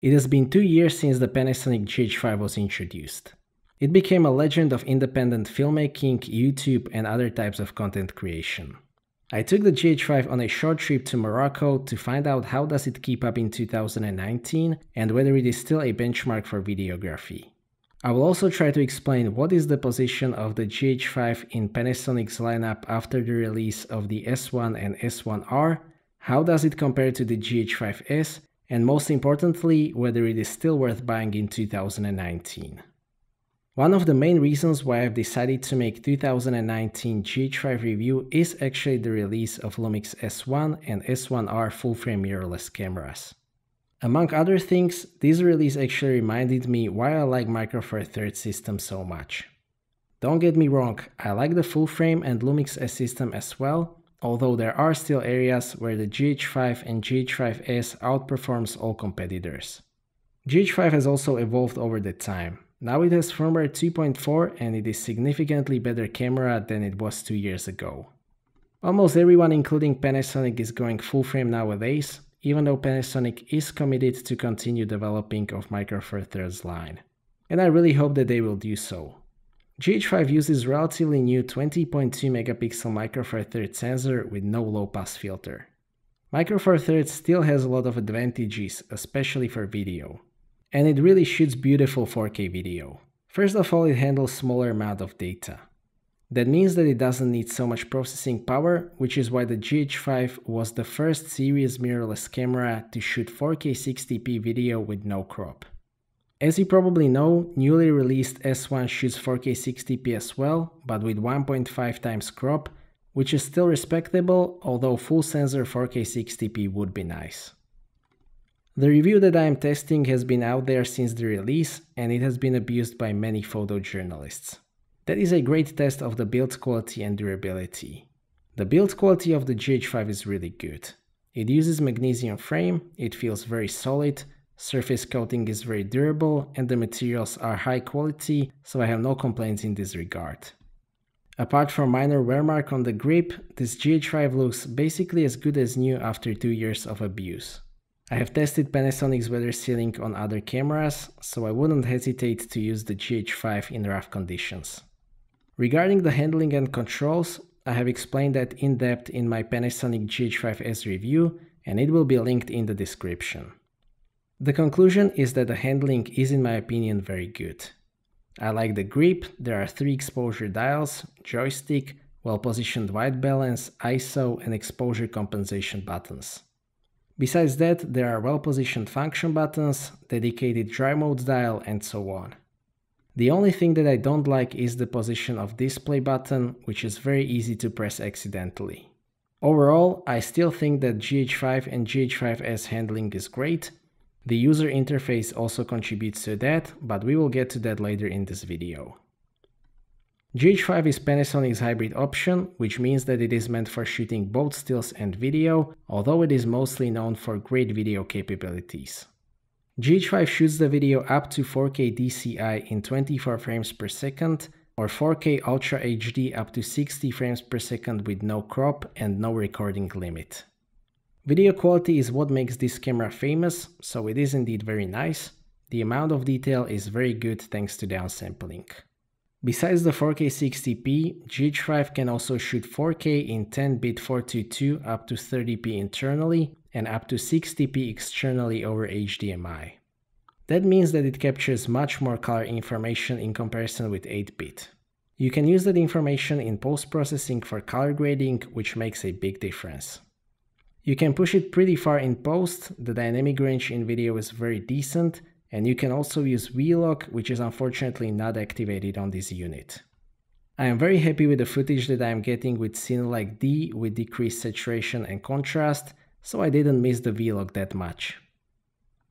It has been 2 years since the Panasonic GH5 was introduced. It became a legend of independent filmmaking, YouTube, and other types of content creation. I took the GH5 on a short trip to Morocco to find out how does it keep up in 2019 and whether it is still a benchmark for videography. I will also try to explain what is the position of the GH5 in Panasonic's lineup after the release of the S1 and S1R, how does it compare to the GH5S, and most importantly, whether it is still worth buying in 2019. One of the main reasons why I've decided to make 2019 GH5 review is actually the release of Lumix S1 and S1R full-frame mirrorless cameras. Among other things, this release actually reminded me why I like Micro Four Thirds system so much. Don't get me wrong, I like the full-frame and Lumix S system as well, although there are still areas where the GH5 and GH5S outperforms all competitors. GH5 has also evolved over the time. Now it has firmware 2.4 and it is significantly better camera than it was 2 years ago. Almost everyone including Panasonic is going full frame nowadays, even though Panasonic is committed to continue developing of Micro Four Thirds line. And I really hope that they will do so. GH5 uses relatively new 20.2 megapixel Micro Four Thirds sensor with no low pass filter. Micro Four Thirds still has a lot of advantages, especially for video. And it really shoots beautiful 4K video. First of all, it handles smaller amount of data. That means that it doesn't need so much processing power, which is why the GH5 was the first serious mirrorless camera to shoot 4K 60p video with no crop. As you probably know, newly released S1 shoots 4K 60p as well, but with 1.5 times crop, which is still respectable, although full sensor 4K 60p would be nice. The review that I am testing has been out there since the release and it has been abused by many photojournalists. That is a great test of the build quality and durability. The build quality of the GH5 is really good. It uses magnesium frame, it feels very solid, surface coating is very durable and the materials are high quality, so I have no complaints in this regard. Apart from minor wear mark on the grip, this GH5 looks basically as good as new after 2 years of abuse. I have tested Panasonic's weather sealing on other cameras, so I wouldn't hesitate to use the GH5 in rough conditions. Regarding the handling and controls, I have explained that in depth in my Panasonic GH5S review, and it will be linked in the description. The conclusion is that the handling is in my opinion very good. I like the grip, there are 3 exposure dials, joystick, well-positioned white balance, ISO and exposure compensation buttons. Besides that, there are well-positioned function buttons, dedicated dry mode dial and so on. The only thing that I don't like is the position of display button, which is very easy to press accidentally. Overall, I still think that GH5 and GH5S handling is great. The user interface also contributes to that, but we will get to that later in this video. GH5 is Panasonic's hybrid option, which means that it is meant for shooting both stills and video, although it is mostly known for great video capabilities. GH5 shoots the video up to 4K DCI in 24 frames per second, or 4K Ultra HD up to 60 frames per second with no crop and no recording limit. Video quality is what makes this camera famous, so it is indeed very nice. The amount of detail is very good thanks to downsampling. Besides the 4K 60p, GH5 can also shoot 4K in 10-bit 422 up to 30p internally and up to 60p externally over HDMI. That means that it captures much more color information in comparison with 8-bit. You can use that information in post-processing for color grading, which makes a big difference. You can push it pretty far in post, the dynamic range in video is very decent, and you can also use V-Lock, which is unfortunately not activated on this unit. I am very happy with the footage that I am getting with Cinelike D with decreased saturation and contrast, so I didn't miss the V-Lock that much.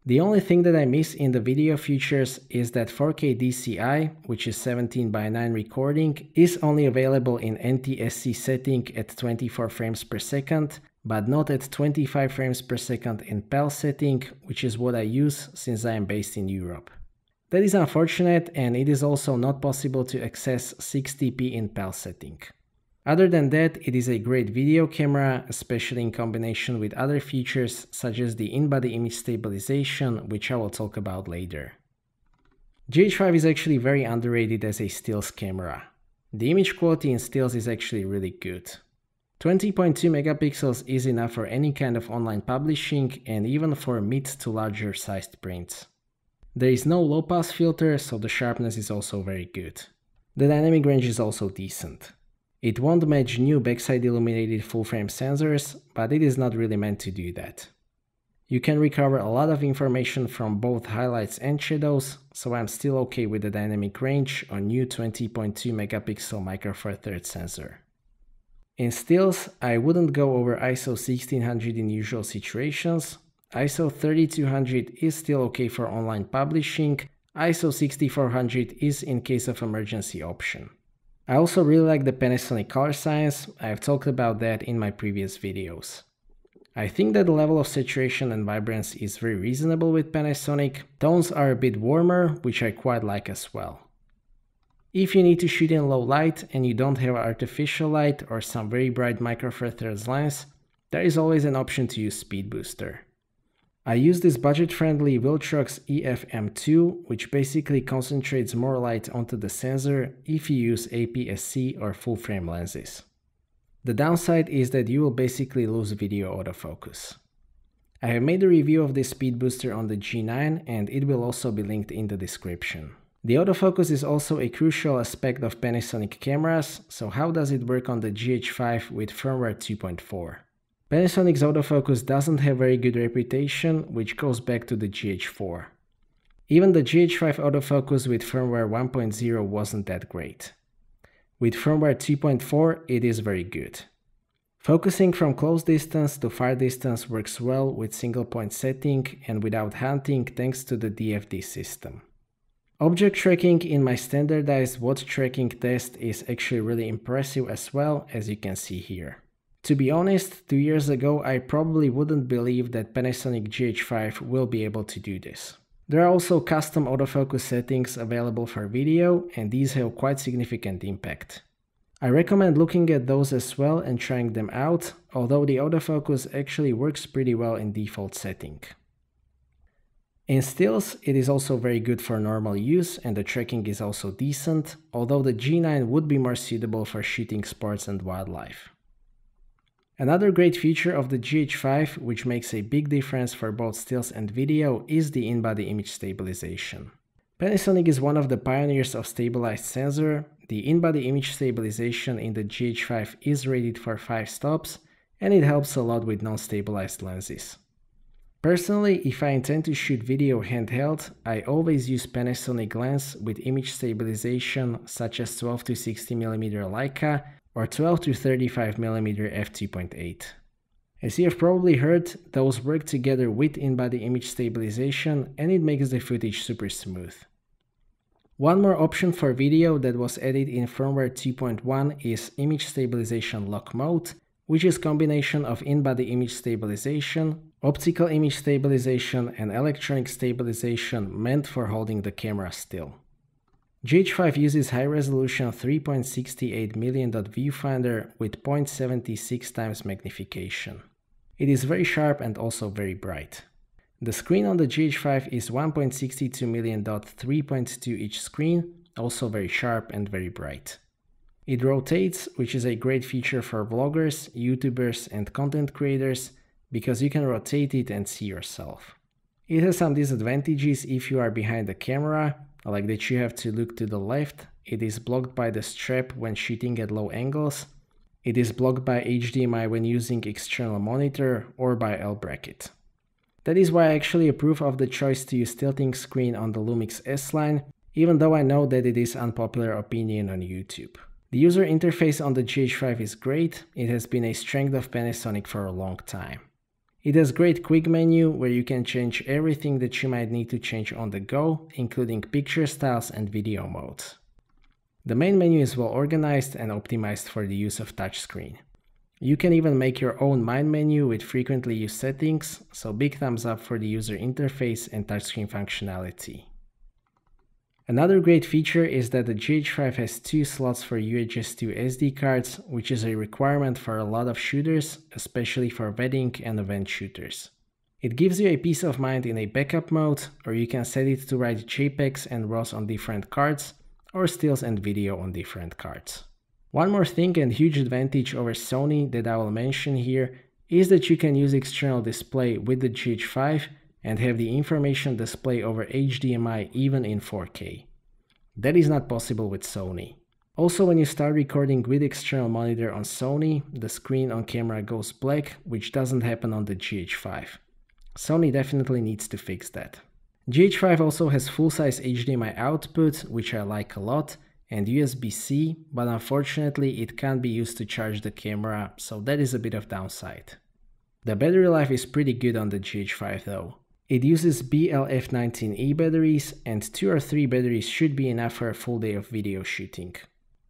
The only thing that I miss in the video features is that 4K DCI, which is 17:9 recording, is only available in NTSC setting at 24 frames per second, but not at 25 frames per second in PAL setting, which is what I use since I am based in Europe. That is unfortunate, and it is also not possible to access 60p in PAL setting. Other than that, it is a great video camera, especially in combination with other features such as the in-body image stabilization, which I will talk about later. GH5 is actually very underrated as a stills camera. The image quality in stills is actually really good. 20.2 megapixels is enough for any kind of online publishing and even for mid to larger sized prints. There is no low pass filter, so the sharpness is also very good. The dynamic range is also decent. It won't match new backside illuminated full-frame sensors, but it is not really meant to do that. You can recover a lot of information from both highlights and shadows, so I'm still okay with the dynamic range on new 20.2 megapixel Micro Four Thirds sensor. In stills, I wouldn't go over ISO 1600 in usual situations. ISO 3200 is still okay for online publishing. ISO 6400 is in case of emergency option. I also really like the Panasonic color science. I've talked about that in my previous videos. I think that the level of saturation and vibrance is very reasonable with Panasonic. Tones are a bit warmer, which I quite like as well. If you need to shoot in low light and you don't have artificial light or some very bright Micro Four Thirds lens, there is always an option to use Speed Booster. I use this budget-friendly Viltrox EF-M2, which basically concentrates more light onto the sensor if you use APS-C or full-frame lenses. The downside is that you will basically lose video autofocus. I have made a review of this speed booster on the G9 and it will also be linked in the description. The autofocus is also a crucial aspect of Panasonic cameras, so how does it work on the GH5 with firmware 2.4? Panasonic's autofocus doesn't have very good reputation, which goes back to the GH4. Even the GH5 autofocus with firmware 1.0 wasn't that great. With firmware 2.4, it is very good. Focusing from close distance to far distance works well with single point setting and without hunting thanks to the DFD system. Object tracking in my standardized watch tracking test is actually really impressive as well, as you can see here. To be honest, 2 years ago I probably wouldn't believe that Panasonic GH5 will be able to do this. There are also custom autofocus settings available for video, and these have quite significant impact. I recommend looking at those as well and trying them out, although the autofocus actually works pretty well in default setting. In stills, it is also very good for normal use and the tracking is also decent, although the G9 would be more suitable for shooting sports and wildlife. Another great feature of the GH5, which makes a big difference for both stills and video, is the in-body image stabilization. Panasonic is one of the pioneers of stabilized sensor. The in-body image stabilization in the GH5 is rated for 5 stops, and it helps a lot with non-stabilized lenses. Personally, if I intend to shoot video handheld, I always use Panasonic lens with image stabilization such as 12 to 60mm Leica or 12 to 35mm f2.8. As you have probably heard, those work together with in-body image stabilization and it makes the footage super smooth. One more option for video that was added in firmware 2.1 is image stabilization lock mode, which is a combination of in-body image stabilization, optical image stabilization and electronic stabilization meant for holding the camera still. GH5 uses high-resolution 3.68 million dot viewfinder with 0.76 times magnification. It is very sharp and also very bright. The screen on the GH5 is 1.62 million dot 3.2 inch screen, also very sharp and very bright. It rotates, which is a great feature for vloggers, YouTubers and content creators, because you can rotate it and see yourself. It has some disadvantages if you are behind the camera, like that you have to look to the left, it is blocked by the strap when shooting at low angles, it is blocked by HDMI when using external monitor or by L bracket. That is why I actually approve of the choice to use tilting screen on the Lumix S line, even though I know that it is unpopular opinion on YouTube. The user interface on the GH5 is great, it has been a strength of Panasonic for a long time. It has great quick menu where you can change everything that you might need to change on the go, including picture styles and video modes. The main menu is well organized and optimized for the use of touchscreen. You can even make your own mind menu with frequently used settings, so big thumbs up for the user interface and touchscreen functionality. Another great feature is that the GH5 has 2 slots for UHS-2 SD cards, which is a requirement for a lot of shooters, especially for wedding and event shooters. It gives you a peace of mind in a backup mode, or you can set it to write JPEGs and RAWs on different cards, or stills and video on different cards. One more thing and huge advantage over Sony that I will mention here is that you can use external display with the GH5 and have the information display over HDMI even in 4K. That is not possible with Sony. Also, when you start recording with external monitor on Sony, the screen on camera goes black, which doesn't happen on the GH5. Sony definitely needs to fix that. GH5 also has full-size HDMI output, which I like a lot, and USB-C, but unfortunately it can't be used to charge the camera, so that is a bit of downside. The battery life is pretty good on the GH5 though. It uses BLF19E batteries, and 2 or 3 batteries should be enough for a full day of video shooting.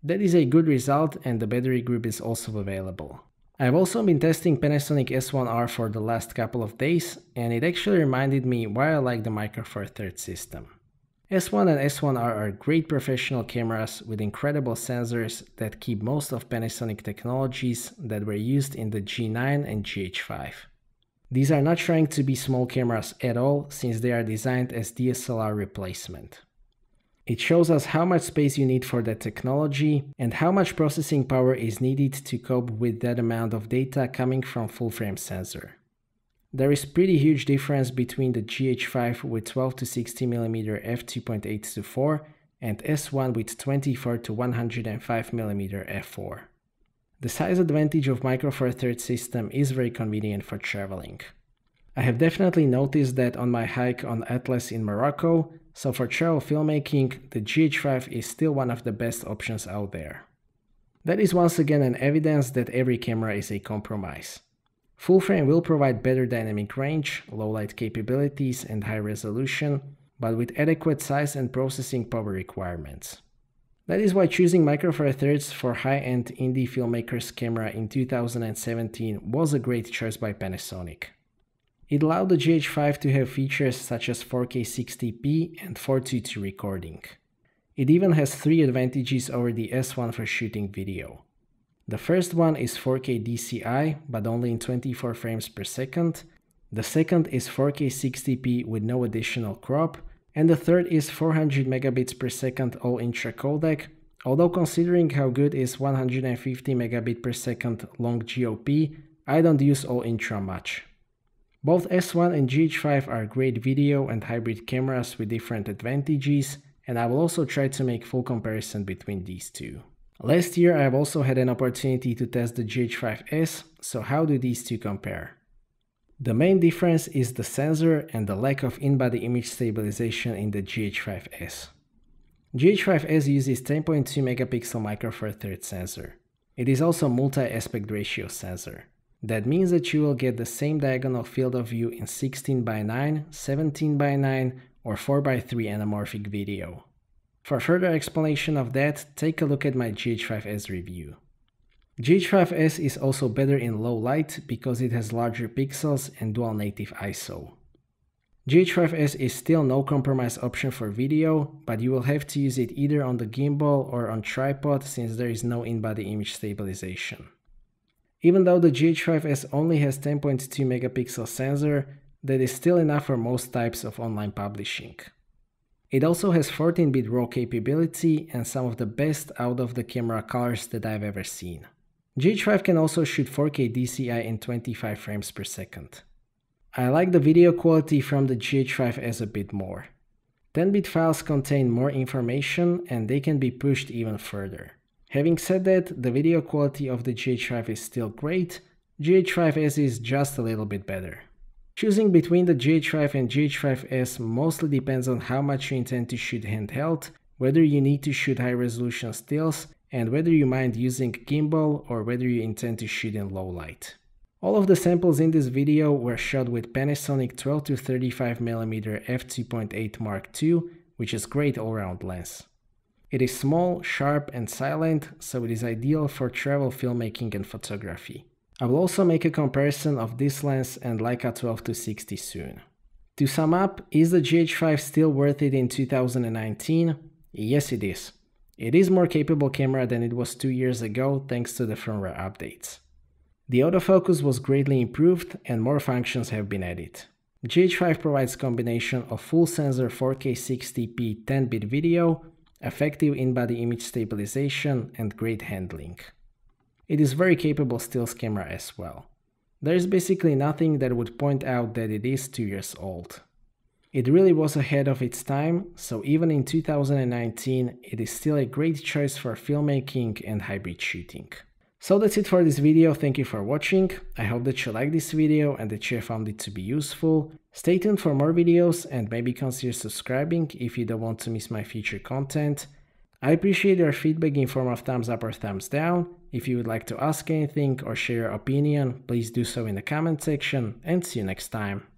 That is a good result, and the battery group is also available. I've also been testing Panasonic S1R for the last couple of days, and it actually reminded me why I like the Micro Four Thirds system. S1 and S1R are great professional cameras with incredible sensors that keep most of Panasonic technologies that were used in the G9 and GH5. These are not trying to be small cameras at all, since they are designed as DSLR replacement. It shows us how much space you need for that technology and how much processing power is needed to cope with that amount of data coming from full-frame sensor. There is pretty huge difference between the GH5 with 12 to 60mm f2.8-4 and S1 with 24 to 105mm f4. The size advantage of Micro Four Thirds system is very convenient for traveling. I have definitely noticed that on my hike on Atlas in Morocco, so for travel filmmaking, the GH5 is still one of the best options out there. That is once again an evidence that every camera is a compromise. Full frame will provide better dynamic range, low light capabilities and high resolution, but with adequate size and processing power requirements. That is why choosing Micro Four Thirds for high-end indie filmmakers camera in 2017 was a great choice by Panasonic. It allowed the GH5 to have features such as 4K 60p and 4:2:2 recording. It even has 3 advantages over the S1 for shooting video. The first one is 4K DCI, but only in 24 frames per second. The second is 4K 60p with no additional crop. And the third is 400 megabits per second all-intra codec, although considering how good is 150 megabit per second long GOP, I don't use all-intra much. Both S1 and GH5 are great video and hybrid cameras with different advantages, and I will also try to make full comparison between these two. Last year I have also had an opportunity to test the GH5S, so how do these two compare? The main difference is the sensor and the lack of in-body image stabilization in the GH5S. GH5S uses 10.2 megapixel Micro Four Thirds sensor. It is also multi-aspect ratio sensor. That means that you will get the same diagonal field of view in 16:9, 17:9 or 4:3 anamorphic video. For further explanation of that, take a look at my GH5S review. GH5S is also better in low light because it has larger pixels and dual native ISO. GH5S is still no compromise option for video, but you will have to use it either on the gimbal or on tripod since there is no in-body image stabilization. Even though the GH5S only has 10.2 megapixel sensor, that is still enough for most types of online publishing. It also has 14-bit RAW capability and some of the best out-of-the-camera colors that I've ever seen. GH5 can also shoot 4K DCI in 25 frames per second. I like the video quality from the GH5S a bit more. 10-bit files contain more information and they can be pushed even further. Having said that, the video quality of the GH5 is still great, GH5S is just a little bit better. Choosing between the GH5 and GH5S mostly depends on how much you intend to shoot handheld, whether you need to shoot high-resolution stills, and whether you mind using gimbal or whether you intend to shoot in low light. All of the samples in this video were shot with Panasonic 12 to 35mm f2.8 Mark II, which is great all-round lens. It is small, sharp and silent, so it is ideal for travel filmmaking and photography. I will also make a comparison of this lens and Leica 12 to 60 soon. To sum up, is the GH5 still worth it in 2019? Yes, it is. It is more capable camera than it was 2 years ago thanks to the firmware updates. The autofocus was greatly improved and more functions have been added. GH5 provides a combination of full sensor 4K 60p 10-bit video, effective in-body image stabilization, and great handling. It is very capable stills camera as well. There is basically nothing that would point out that it is 2 years old. It really was ahead of its time, so even in 2019 it is still a great choice for filmmaking and hybrid shooting. So that's it for this video, thank you for watching. I hope that you liked this video and that you found it to be useful. Stay tuned for more videos and maybe consider subscribing if you don't want to miss my future content. I appreciate your feedback in form of thumbs up or thumbs down. If you would like to ask anything or share your opinion, please do so in the comment section, and see you next time.